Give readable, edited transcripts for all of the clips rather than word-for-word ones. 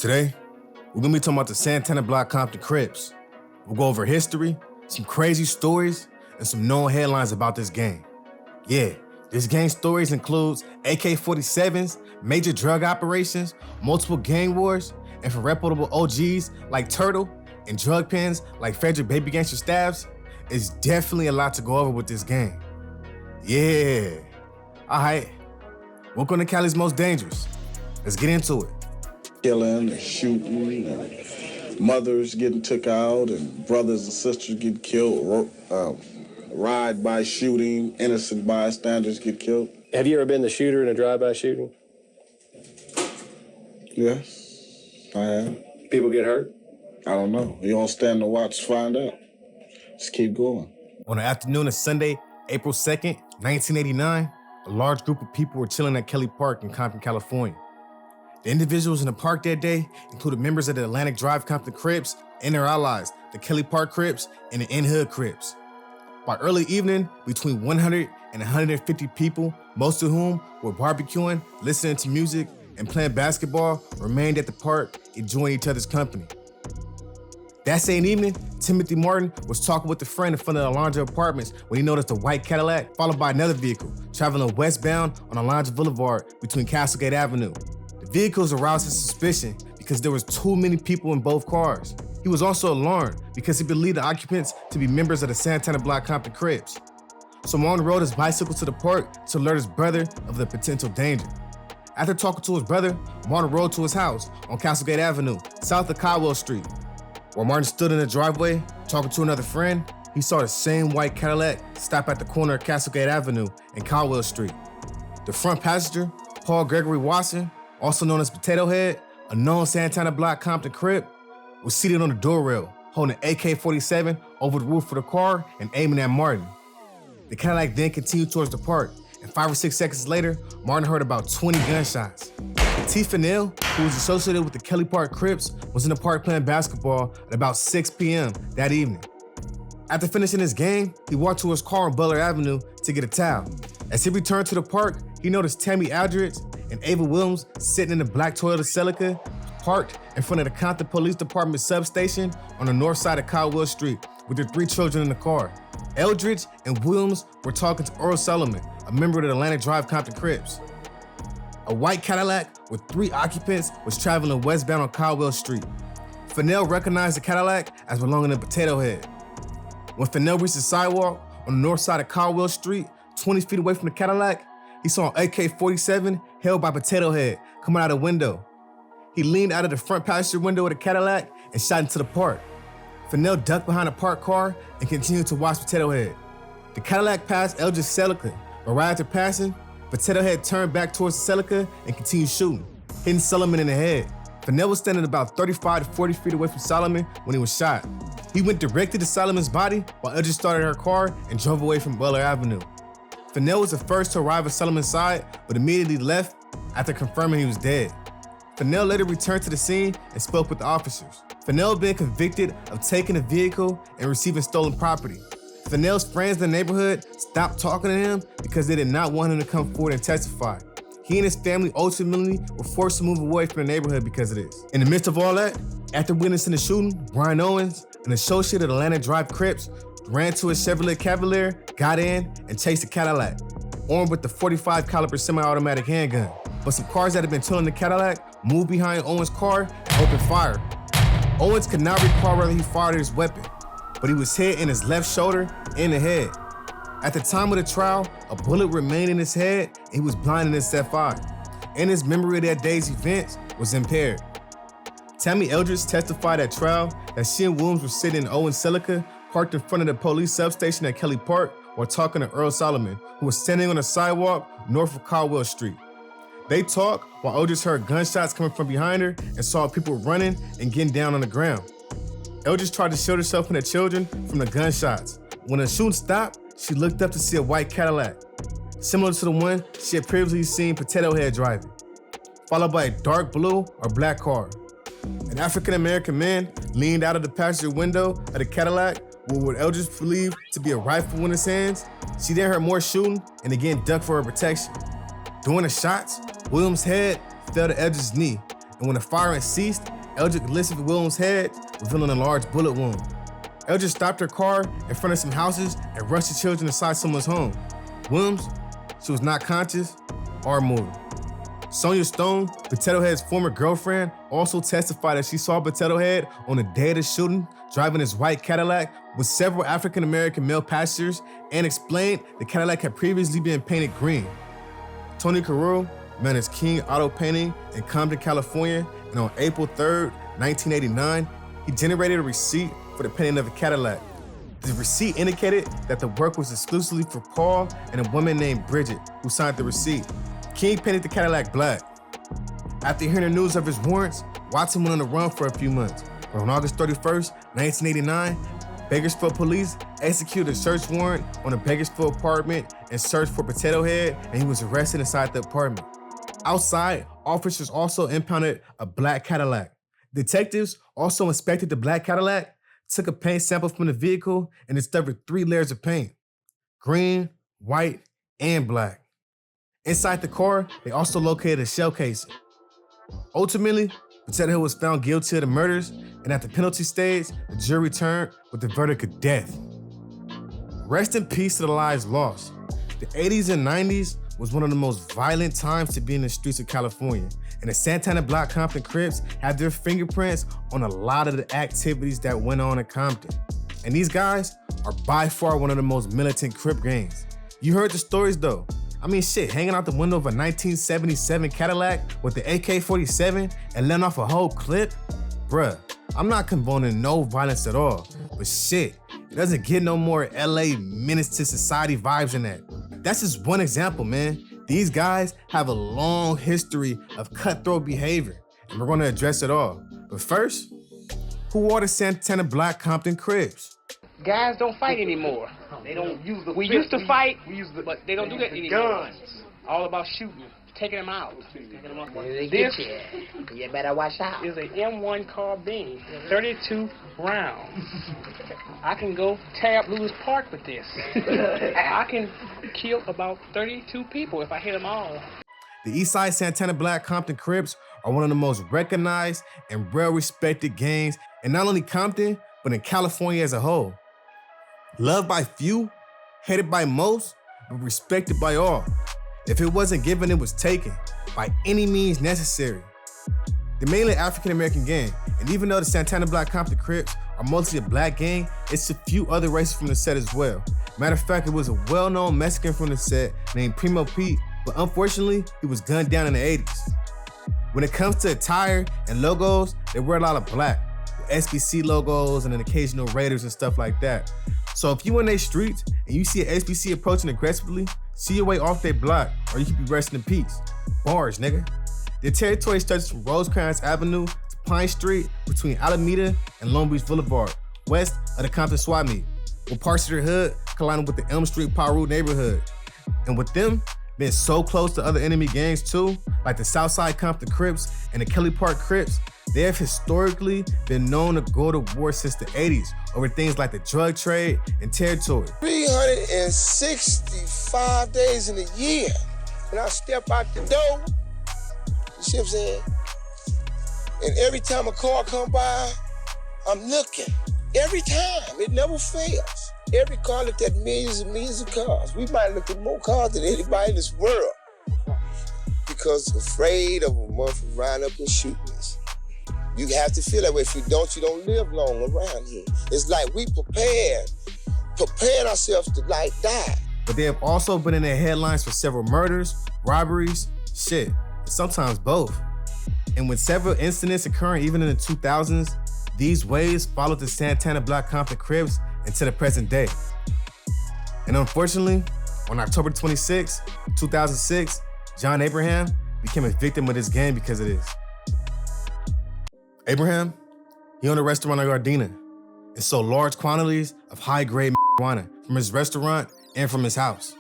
Today, we're gonna be talking about the Santana Blocc Compton Crips. We'll go over history, some crazy stories, and some known headlines about this gang. Yeah, this gang stories includes AK-47s, major drug operations, multiple gang wars, and for reputable OGs like Turtle and drug pens like Frederick Baby Gangster staves, it's definitely a lot to go over with this gang. Yeah. Alright, welcome to Cali's Most Dangerous. Let's get into it. Killing and shooting, and mothers getting took out, and brothers and sisters get killed, ride by shooting, innocent bystanders get killed. Have you ever been the shooter in a drive-by shooting? Yes, I have. People get hurt? I don't know. You don't stand to watch to find out. Just keep going. On the afternoon of Sunday, April 2nd, 1989, a large group of people were chilling at Kelly Park in Compton, California. The individuals in the park that day included members of the Atlantic Drive Compton Crips and their allies, the Kelly Park Crips and the In-Hood Crips. By early evening, between 100 and 150 people, most of whom were barbecuing, listening to music, and playing basketball, remained at the park, enjoying each other's company. That same evening, Timothy Martin was talking with a friend in front of the Alondra Apartments when he noticed a white Cadillac followed by another vehicle traveling westbound on Alondra Boulevard between Castlegate Avenue. The vehicles aroused his suspicion because there was too many people in both cars. He was also alarmed because he believed the occupants to be members of the Santana Blocc Compton Crips. So Martin rode his bicycle to the park to alert his brother of the potential danger. After talking to his brother, Martin rode to his house on Castlegate Avenue, south of Caldwell Street. While Martin stood in the driveway, talking to another friend, he saw the same white Cadillac stop at the corner of Castlegate Avenue and Caldwell Street. The front passenger, Paul Gregory Watson, also known as Potato Head, a known Santana Blocc Compton Crip, was seated on the door rail, holding an AK-47 over the roof of the car and aiming at Martin. The Cadillac then continued towards the park, and 5 or 6 seconds later, Martin heard about 20 gunshots. T. Fennell, who was associated with the Kelly Park Crips, was in the park playing basketball at about 6 p.m. that evening. After finishing his game, he walked to his car on Butler Avenue to get a towel. As he returned to the park, he noticed Tammy Aldridge and Ava Williams sitting in the black Toyota Celica, parked in front of the Compton Police Department substation on the north side of Caldwell Street with their 3 children in the car. Eldridge and Williams were talking to Earl Solomon, a member of the Atlantic Drive Compton Crips. A white Cadillac with 3 occupants was traveling westbound on Caldwell Street. Fennell recognized the Cadillac as belonging to Potato Head. When Fennell reached the sidewalk on the north side of Caldwell Street, 20 feet away from the Cadillac, he saw an AK-47 held by Potato Head coming out of the window. He leaned out of the front passenger window of the Cadillac and shot into the park. Fennell ducked behind a parked car and continued to watch Potato Head. The Cadillac passed Eldridge's Celica, but right after passing, Potato Head turned back towards the Celica and continued shooting, hitting Solomon in the head. Fennell was standing about 35 to 40 feet away from Solomon when he was shot. He went directly to Solomon's body while Eldridge started her car and drove away from Butler Avenue. Fennell was the first to arrive at Solomon's side, but immediately left after confirming he was dead. Fennell later returned to the scene and spoke with the officers. Fennell had been convicted of taking a vehicle and receiving stolen property. Fennell's friends in the neighborhood stopped talking to him because they did not want him to come forward and testify. He and his family ultimately were forced to move away from the neighborhood because of this. In the midst of all that, after witnessing the shooting, Brian Owens, an associate of the Atlantic Drive Crips, ran to his Chevrolet Cavalier, got in, and chased the Cadillac, armed with the .45 caliber semi-automatic handgun. But some cars that had been towing the Cadillac moved behind Owens' car and opened fire. Owens could not recall whether he fired his weapon, but he was hit in his left shoulder and the head. At the time of the trial, a bullet remained in his head and he was blind in his left eye, and his memory of that day's events was impaired. Tammy Eldridge testified at trial that she and Williams were sitting in Owens' Celica, parked in front of the police substation at Kelly Park while talking to Earl Solomon, who was standing on the sidewalk north of Caldwell Street. They talked while Eldridge heard gunshots coming from behind her and saw people running and getting down on the ground. Eldridge tried to shield herself and the children from the gunshots. When the shooting stopped, she looked up to see a white Cadillac, similar to the one she had previously seen Potato Head driving, followed by a dark blue or black car. An African-American man leaned out of the passenger window of the Cadillac with what Eldridge believed to be a rifle in his hands. She then heard more shooting and again ducked for her protection. During the shots, Williams' head fell to Eldridge's knee, and when the firing ceased, Eldridge lifted Williams' head, revealing a large bullet wound. Eldridge stopped her car in front of some houses and rushed the children inside someone's home. Williams, she was not conscious or moving. Sonia Stone, Potato Head's former girlfriend, also testified that she saw Potato Head on the day of the shooting driving his white Cadillac with several African-American male passengers and explained the Cadillac had previously been painted green. Tony Carrero managed King Auto Painting in Compton, California, and on April 3rd, 1989, he generated a receipt for the painting of the Cadillac. The receipt indicated that the work was exclusively for Paul and a woman named Bridget, who signed the receipt. King painted the Cadillac black. After hearing the news of his warrants, Watson went on the run for a few months. But on August 31st, 1989, Bakersfield police executed a search warrant on a Bakersfield apartment and searched for Potato Head, and he was arrested inside the apartment. Outside, officers also impounded a black Cadillac. Detectives also inspected the black Cadillac, took a paint sample from the vehicle, and discovered 3 layers of paint: green, white, and black. Inside the car, they also located a shell casing. Ultimately, Potato Head was found guilty of the murders, and at the penalty stage, the jury returned with the verdict of death. Rest in peace to the lives lost. The 80s and 90s was one of the most violent times to be in the streets of California, and the Santana Blocc Compton Crips had their fingerprints on a lot of the activities that went on in Compton. And these guys are by far one of the most militant Crip gangs. You heard the stories though. I mean, shit, hanging out the window of a 1977 Cadillac with the AK-47 and letting off a whole clip? Bruh, I'm not condoning no violence at all, but shit, it doesn't get no more LA menace to society vibes than that. That's just one example, man. These guys have a long history of cutthroat behavior, and we're gonna address it all. But first, who are the Santana Blocc Compton Crips? Guys don't fight anymore. They don't use the. We used to fight, but they don't do that the anymore. guns. All about shooting, taking them out. They This get you. You better watch out. is an M1 carbine, 32 rounds. I can go tear up Lewis Park with this. I can kill about 32 people if I hit them all. The Eastside Santana Blocc Compton Crips are one of the most recognized and well-respected gangs in not only Compton, but in California as a whole. Loved by few, hated by most, but respected by all. If it wasn't given, it was taken by any means necessary. They're mainly African-American gang, and even though the Santana Blocc Compton Crips are mostly a black gang, it's a few other races from the set as well. Matter of fact, it was a well-known Mexican from the set named Primo Pete, but unfortunately, he was gunned down in the 80s. When it comes to attire and logos, they wear a lot of black, with SBC logos and an occasional Raiders and stuff like that. So if you in their streets and you see an SBC approaching aggressively, see your way off their block, or you could be resting in peace. Bars, nigga. Their territory stretches from Rosecrans Avenue to Pine Street, between Alameda and Long Beach Boulevard, west of the Compton Swap Meet, with parts of their hood colliding with the Elm Street Paru neighborhood. And with them being so close to other enemy gangs too, like the Southside Compton Crips and the Kelly Park Crips, they have historically been known to go to war since the 80s over things like the drug trade and territory. 365 days in a year. And I step out the door, you see what I'm saying? And every time a car come by, I'm looking. Every time, it never fails. Every car looked at millions and millions of cars. We might look at more cars than anybody in this world. Because afraid of a motherfucker riding up and shooting us. You have to feel that way. If you don't live long around here. It's like we prepared ourselves to like die. But they have also been in the headlines for several murders, robberies, shit, and sometimes both. And with several incidents occurring even in the 2000s, these waves followed the Santana Blocc Compton Crips into the present day. And unfortunately, on October 26, 2006, John Abraham became a victim of this gang because of this. Abraham, he owned a restaurant in Gardena and sold large quantities of high-grade marijuana from his restaurant and from his house.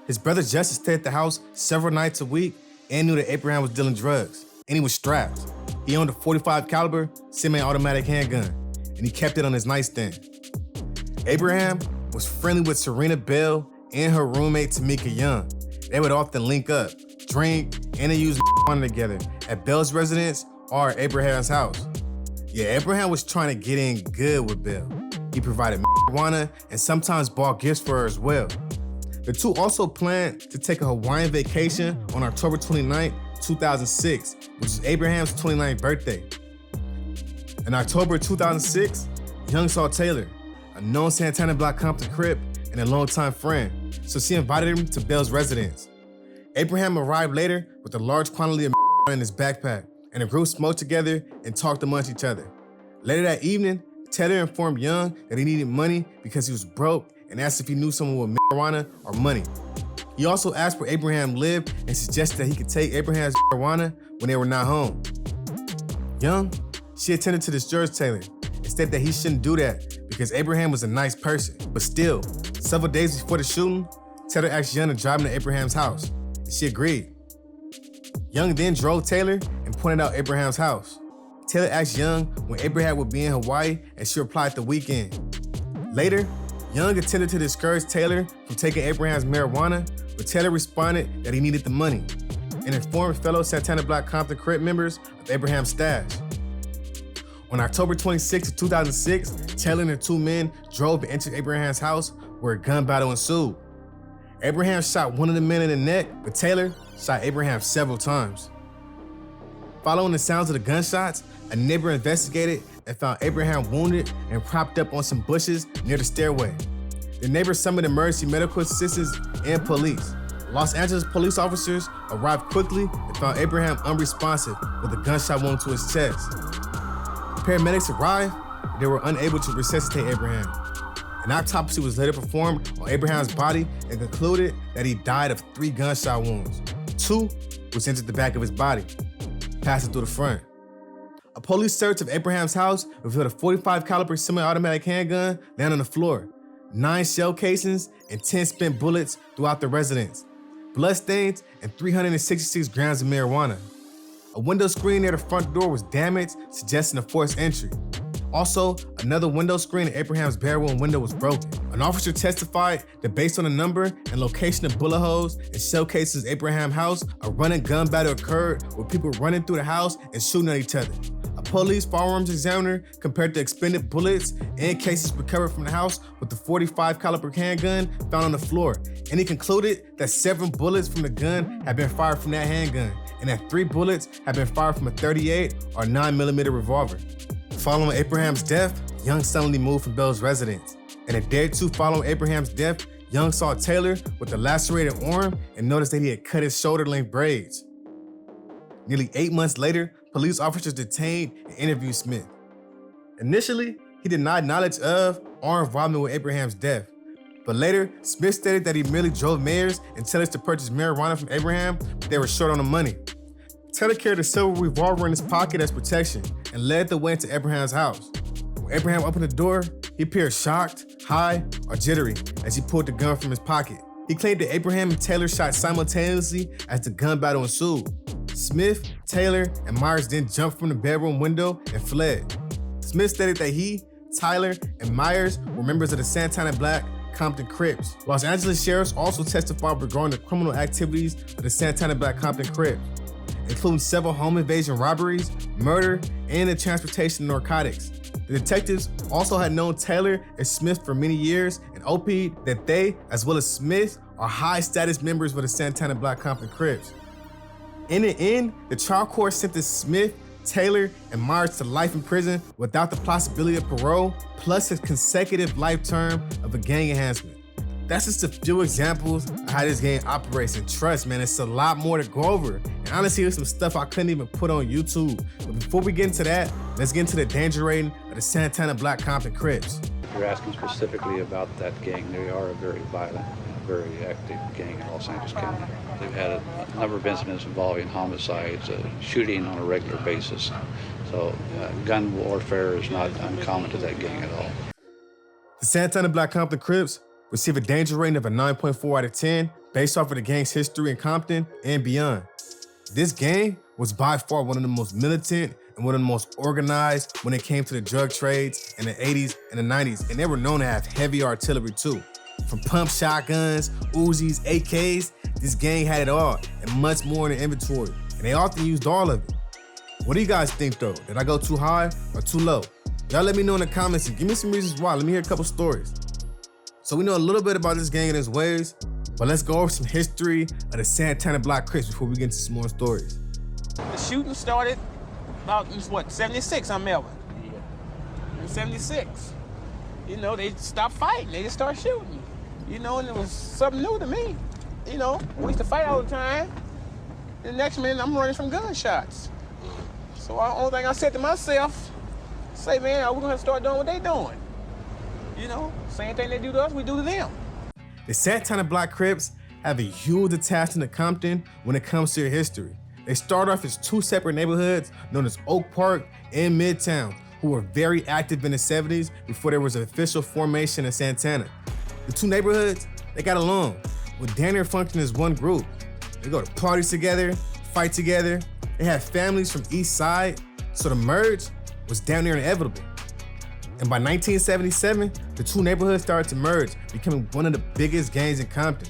His brother Justice stayed at the house several nights a week and knew that Abraham was dealing drugs, and he was strapped. He owned a .45 caliber semi-automatic handgun, and he kept it on his nightstand. Abraham was friendly with Serena Bell and her roommate Tamika Young. They would often link up, drink, and use marijuana together at Bell's residence are Abraham's house. Yeah, Abraham was trying to get in good with Bill. He provided marijuana and sometimes bought gifts for her as well. The two also planned to take a Hawaiian vacation on October 29, 2006, which is Abraham's 29th birthday. In October 2006, Young saw Taylor, a known Santana Blocc Compton Crip and a longtime friend, so she invited him to Bell's residence. Abraham arrived later with a large quantity of in his backpack, and the group smoked together and talked amongst each other. Later that evening, Taylor informed Young that he needed money because he was broke and asked if he knew someone with marijuana or money. He also asked where Abraham lived and suggested that he could take Abraham's marijuana when they were not home. Young, she attended to discourage Taylor and stated that he shouldn't do that because Abraham was a nice person. But still, several days before the shooting, Taylor asked Young to drive him to Abraham's house, and she agreed. Young then drove Taylor and pointed out Abraham's house. Taylor asked Young when Abraham would be in Hawaii, and she replied the weekend. Later, Young attempted to discourage Taylor from taking Abraham's marijuana, but Taylor responded that he needed the money and informed fellow Santana Blocc Compton Crip members of Abraham's stash. On October 26, 2006, Taylor and the two men drove to enter Abraham's house where a gun battle ensued. Abraham shot one of the men in the neck, but Taylor shot Abraham several times. Following the sounds of the gunshots, a neighbor investigated and found Abraham wounded and propped up on some bushes near the stairway. The neighbor summoned emergency medical assistance and police. Los Angeles police officers arrived quickly and found Abraham unresponsive with a gunshot wound to his chest. Paramedics arrived, but they were unable to resuscitate Abraham. An autopsy was later performed on Abraham's body and concluded that he died of 3 gunshot wounds, 2 which entered the back of his body, passing through the front. A police search of Abraham's house revealed a .45 caliber semi-automatic handgun laying on the floor, 9 shell casings, and 10 spent bullets throughout the residence, bloodstains, and 366 grams of marijuana. A window screen near the front door was damaged, suggesting a forced entry. Also, another window screen in Abraham's bedroom window was broken. An officer testified that based on the number and location of bullet holes and shell cases in Abraham's house, a running gun battle occurred with people running through the house and shooting at each other. A police firearms examiner compared the expended bullets and cases recovered from the house with the .45 caliber handgun found on the floor, and he concluded that 7 bullets from the gun had been fired from that handgun, and that 3 bullets had been fired from a .38 or 9mm revolver. Following Abraham's death, Young suddenly moved from Bell's residence. And a day or two following Abraham's death, Young saw Taylor with a lacerated arm and noticed that he had cut his shoulder-length braids. Nearly 8 months later, police officers detained and interviewed Smith. Initially, he denied knowledge of or involvement with Abraham's death. But later, Smith stated that he merely drove mayors and Taylors to purchase marijuana from Abraham, but they were short on the money. Taylor carried a silver revolver in his pocket as protection and led the way into Abraham's house. When Abraham opened the door, he appeared shocked, high, or jittery as he pulled the gun from his pocket. He claimed that Abraham and Taylor shot simultaneously as the gun battle ensued. Smith, Taylor, and Myers then jumped from the bedroom window and fled. Smith stated that he, Tyler, and Myers were members of the Santana Blocc Compton Crips. Los Angeles sheriffs also testified regarding the criminal activities of the Santana Blocc Compton Crips, including several home invasion robberies, murder, and the transportation of narcotics. The detectives also had known Taylor and Smith for many years and OP'd that they, as well as Smith, are high-status members of the Santana Blocc Compton Crips. In the end, the trial court sentenced Smith, Taylor, and Myers to life in prison without the possibility of parole, plus a consecutive life term of a gang enhancement. That's just a few examples of how this game operates, and trust, man, it's a lot more to go over. And honestly, there's some stuff I couldn't even put on YouTube. But before we get into that, let's get into the danger rating of the Santana Blocc Compton Crips. You're asking specifically about that gang. They are a very violent, very active gang in Los Angeles County. They've had a number of incidents involving homicides, shooting on a regular basis. So gun warfare is not uncommon to that gang at all. The Santana Blocc Compton Crips receive a danger rating of a 9.4 out of 10 based off of the gang's history in Compton and beyond. This gang was by far one of the most militant and one of the most organized when it came to the drug trades in the 80s and the 90s, and they were known to have heavy artillery too. From pump shotguns, Uzis, AKs, this gang had it all and much more in the inventory, and they often used all of it. What do you guys think though? Did I go too high or too low? Y'all let me know in the comments and give me some reasons why. Let me hear a couple stories. So we know a little bit about this gang and its ways, but let's go over some history of the Santana Blocc Crips before we get into some more stories. The shooting started about, 76, I'm Melvin. Yeah. In 76. You know, they stopped fighting. They just started shooting. You know, and it was something new to me. You know, we used to fight all the time. The next minute, I'm running from gunshots. So the only thing I said to myself, say, man, we're gonna start doing what they doing. You know, same thing they do to us, we do to them. The Santana Blocc Crips have a huge attachment to Compton when it comes to their history. They start off as two separate neighborhoods known as Oak Park and Midtown, who were very active in the 70s before there was an official formation of Santana. The two neighborhoods, they got along, with damn near functioning as one group. They go to parties together, fight together. They had families from each side, so the merge was damn near inevitable. And by 1977, the two neighborhoods started to merge, becoming one of the biggest gangs in Compton.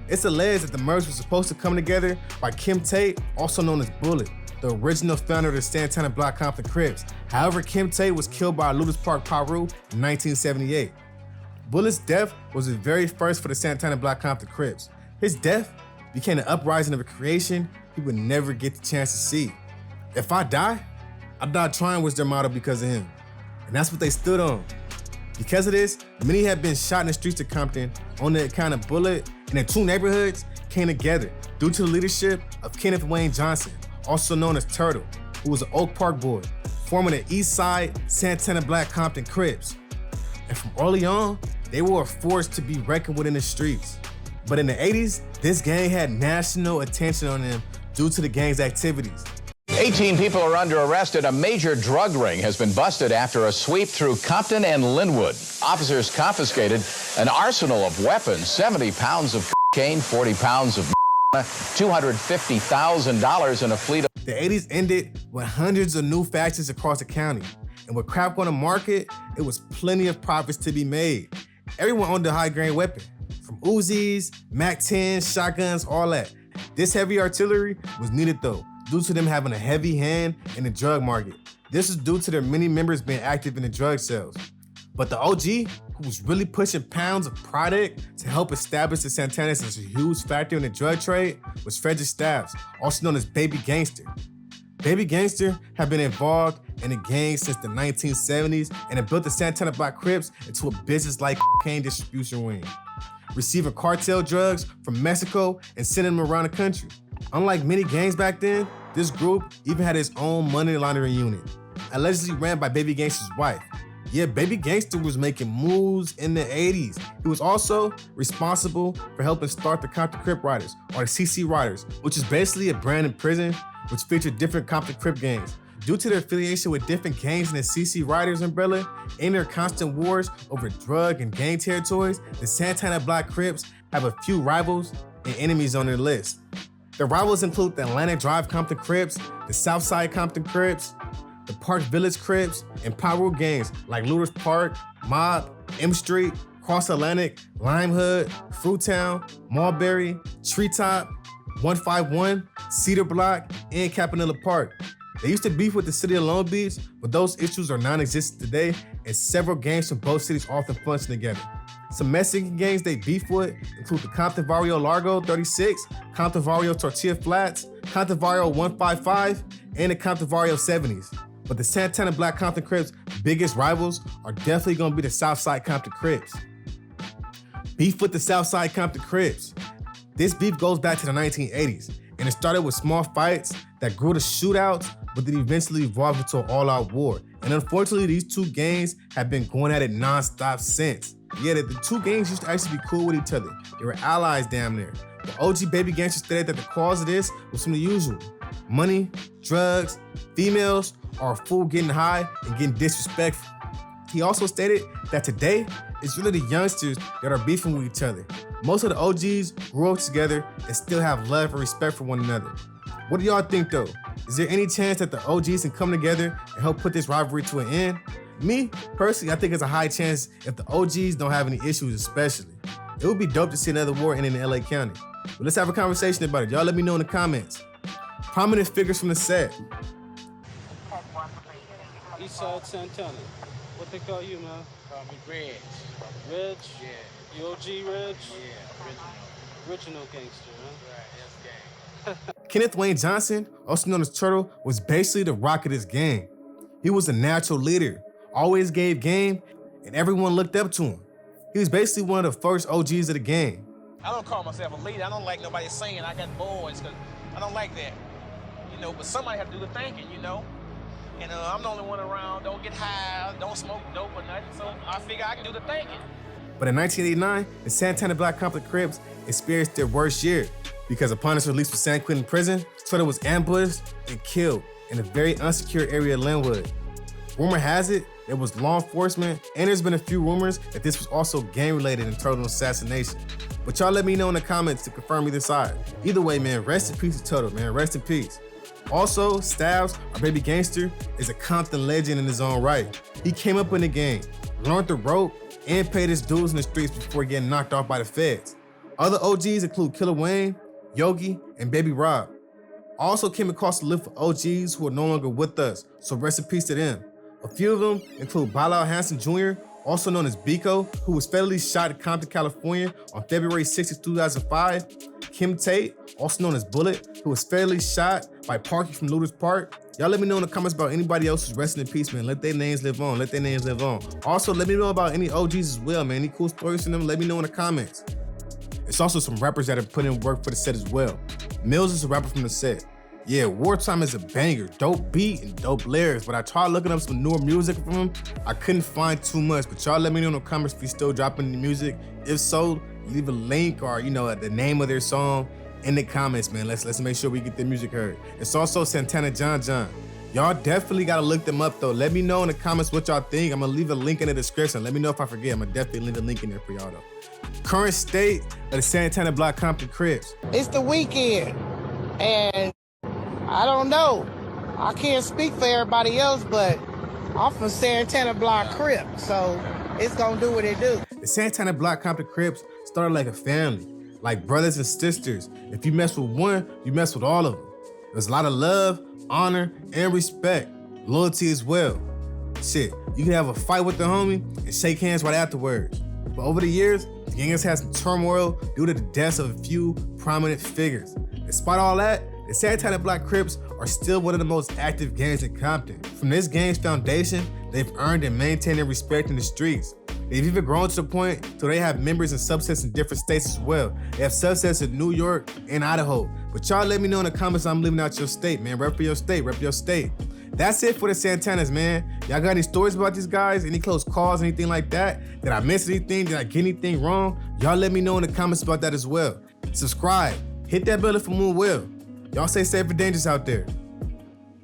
It's alleged that the merge was supposed to come together by Kim Tate, also known as Bullet, the original founder of the Santana Blocc Compton Crips. However, Kim Tate was killed by Looters Park Paru in 1978. Bullet's death was the very first for the Santana Blocc Compton Crips. His death became an uprising of a creation he would never get the chance to see. If I die trying was their motto because of him. And that's what they stood on. Because of this, many have been shot in the streets of Compton on the account of Bullet, and the two neighborhoods came together due to the leadership of Kenneth Wayne Johnson, also known as Turtle, who was an Oak Park boy, forming the East Side Santana Blocc Compton Crips. And from early on, they were a force to be reckoned with in the streets. But in the 80s, this gang had national attention on them due to the gang's activities. 18 people are under arrest, and a major drug ring has been busted after a sweep through Compton and Linwood. Officers confiscated an arsenal of weapons, 70 pounds of cocaine, 40 pounds of $250,000 in a fleet of... The 80s ended with hundreds of new factions across the county. And with crap on the market, it was plenty of profits to be made. Everyone owned a high-grade weapon, from Uzis, MAC-10s, shotguns, all that. This heavy artillery was needed though, due to them having a heavy hand in the drug market. This is due to their many members being active in the drug sales. But the OG, who was really pushing pounds of product to help establish the Santanas as a huge factor in the drug trade, was Frederick Staves, also known as Baby Gangster. Baby Gangster had been involved in the gang since the 1970s and had built the Santana Blocc Crips into a business like cocaine distribution wing, receiving cartel drugs from Mexico and sending them around the country. Unlike many gangs back then, this group even had its own money laundering unit, allegedly ran by Baby Gangster's wife. Yeah, Baby Gangster was making moves in the 80s. He was also responsible for helping start the Compton Crip Riders, or the CC Riders, which is basically a brand in prison which featured different Compton Crip gangs. Due to their affiliation with different gangs in the CC Riders umbrella and their constant wars over drug and gang territories, the Santana Blocc Crips have a few rivals and enemies on their list. The rivals include the Atlantic Drive Compton Crips, the Southside Compton Crips, the Park Village Crips, and Paru gangs like Looters Park, Mob, M Street, Cross Atlantic, Lime Hood, Fruittown, Mulberry, Treetop, 151, Cedar Block, and Campanilla Park. They used to beef with the city of Long Beach, but those issues are non-existent today, and several gangs from both cities often function together. Some Mexican gangs they beef with include the Compton Barrio Largo 36, Compton Barrio Tortilla Flats, Compton Barrio 155, and the Compton Barrio 70s. But the Santana Blocc Compton Crips' biggest rivals are definitely gonna be the Southside Compton Crips. Beef with the Southside Compton Crips. This beef goes back to the 1980s, and it started with small fights that grew to shootouts, but then eventually evolved into an all-out war. And unfortunately, these two gangs have been going at it non-stop since. Yeah, the two gangs used to actually be cool with each other. They were allies damn near. The OG Baby Gangster stated that the cause of this was from the usual: money, drugs, females, or a fool getting high and getting disrespectful. He also stated that today, it's really the youngsters that are beefing with each other. Most of the OGs grew up together and still have love and respect for one another. What do y'all think though? Is there any chance that the OGs can come together and help put this rivalry to an end? Me, personally, I think it's a high chance if the OGs don't have any issues especially. It would be dope to see another war end in LA County. But let's have a conversation about it. Y'all let me know in the comments. Prominent figures from the set. Southside Santana. What they call you, man? Call me Reg. Reg? Yeah. You OG Reg? Yeah, Original gangster, huh? Right, that's gang. Kenneth Wayne Johnson, also known as Turtle, was basically the rock of this gang. He was a natural leader, always gave game, and everyone looked up to him. He was basically one of the first OGs of the gang. I don't call myself a leader. I don't like nobody saying I got boys, because I don't like that. You know, but somebody have to do the thinking, you know? And I'm the only one around, don't get high, don't smoke dope or nothing, so I figure I can do the thinking. But in 1989, the Santana Blocc Compton Crips experienced their worst year because upon his release from San Quentin prison, Turtle was ambushed and killed in a very unsecure area of Linwood. Rumor has it there was law enforcement, and there's been a few rumors that this was also gang-related in Turtle's assassination. But y'all let me know in the comments to confirm either side. Either way, man, rest in peace to Turtle, man, rest in peace. Also, Staves, our baby Gangster, is a Compton legend in his own right. He came up in the game, learned the rope, and paid his dues in the streets before getting knocked off by the feds. Other OGs include Killer Wayne, Yogi, and Baby Rob. I also came across a list of OGs who are no longer with us, so rest in peace to them. A few of them include Bilal Hanson Jr., also known as Biko, who was fatally shot in Compton, California on February 6, 2005. Kim Tate, also known as Bullet, who was fatally shot by Parky from Looters Park. Y'all let me know in the comments about anybody else who's resting in peace, man. Let their names live on, let their names live on. Also, let me know about any OGs as well, man. Any cool stories from them, let me know in the comments. It's also some rappers that have put in work for the set as well. Mills is a rapper from the set. Yeah, Wartime is a banger, dope beat and dope lyrics, but I tried looking up some newer music from him. I couldn't find too much, but y'all let me know in the comments if he's still dropping the music. If so, leave a link or, the name of their song in the comments, man. Let's make sure we get their music heard. It's also Santana John. Y'all definitely gotta look them up though. Let me know in the comments what y'all think. I'm gonna leave a link in the description. Let me know if I forget. I'm gonna definitely leave a link in there for y'all though. Current state of the Santana Blocc Compton Crips. It's the weekend, and I don't know. I can't speak for everybody else, but I'm from Santana Blocc Crip, so it's gonna do what it do. The Santana Blocc Compton Crips started like a family, like brothers and sisters. If you mess with one, you mess with all of them. There's a lot of love, honor, and respect. Loyalty as well. Shit, you can have a fight with the homie and shake hands right afterwards. But over the years, the gang has had some turmoil due to the deaths of a few prominent figures. Despite all that, the Santana Blocc Crips are still one of the most active gangs in Compton. From this gang's foundation, they've earned and maintained their respect in the streets. They've even grown to the point so they have members and subsets in different states as well. They have subsets in New York and Idaho. But y'all let me know in the comments I'm leaving out your state, man. Rep for your state, rep your state. That's it for the Santanas, man. Y'all got any stories about these guys? Any close calls, anything like that? Did I miss anything? Did I get anything wrong? Y'all let me know in the comments about that as well. Subscribe, hit that bell for more will. Y'all stay safe and dangerous out there.